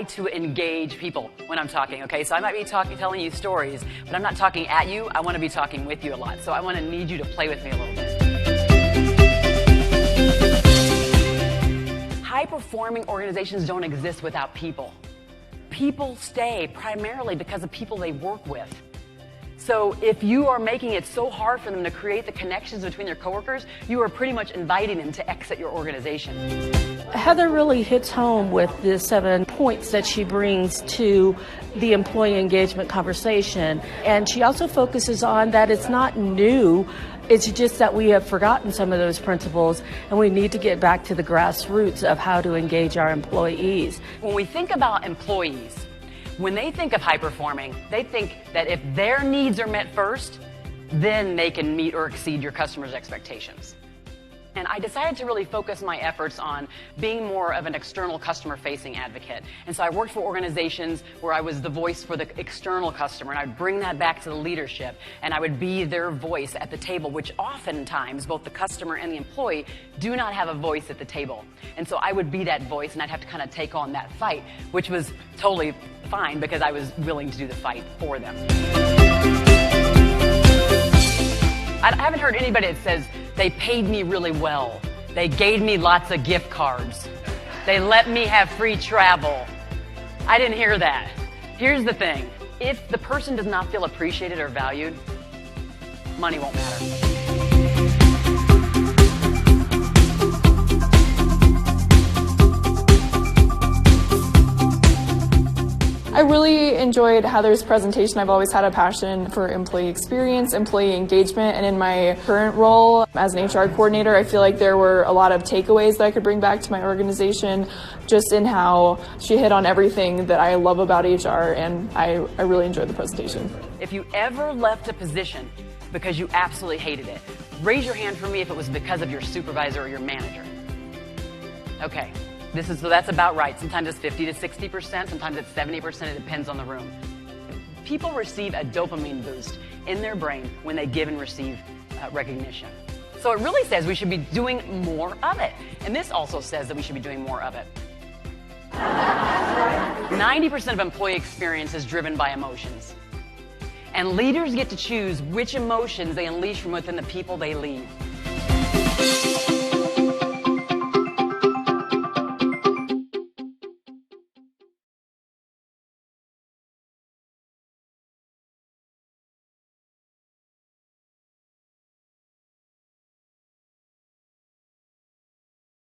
like to engage people when I'm talking, okay? So I might be telling you stories, but I'm not talking at you. I want to be talking with you a lot. So I want to need you to play with me a little bit. High-performing organizations don't exist without people. People stay primarily because of people they work with. So if you are making it so hard for them to create the connections between their coworkers, you are pretty much inviting them to exit your organization. Heather really hits home with the 7 points that she brings to the employee engagement conversation. And she also focuses on that it's not new. It's just that we have forgotten some of those principles, and we need to get back to the grassroots of how to engage our employees. When we think about employees, when they think of high performing, they think that if their needs are met first, then they can meet or exceed your customers' expectations. And I decided to really focus my efforts on being more of an external customer-facing advocate. And so I worked for organizations where I was the voice for the external customer, and I'd bring that back to the leadership, and I would be their voice at the table, which oftentimes both the customer and the employee do not have a voice at the table. And so I would be that voice, and I'd have to kind of take on that fight, which was totally fine because I was willing to do the fight for them. I haven't heard anybody that says they paid me really well. They gave me lots of gift cards. They let me have free travel. I didn't hear that. Here's the thing. If the person does not feel appreciated or valued, money won't matter. I really enjoyed Heather's presentation. I've always had a passion for employee experience, employee engagement, and in my current role as an HR coordinator, I feel like there were a lot of takeaways that I could bring back to my organization, just in how she hit on everything that I love about HR, and I really enjoyed the presentation. If you ever left a position because you absolutely hated it, raise your hand for me if it was because of your supervisor or your manager. Okay. So that's about right. Sometimes it's 50 to 60%, sometimes it's 70%, it depends on the room. People receive a dopamine boost in their brain when they give and receive recognition. So it really says we should be doing more of it. And this also says that we should be doing more of it. 90% of employee experience is driven by emotions. And leaders get to choose which emotions they unleash from within the people they lead.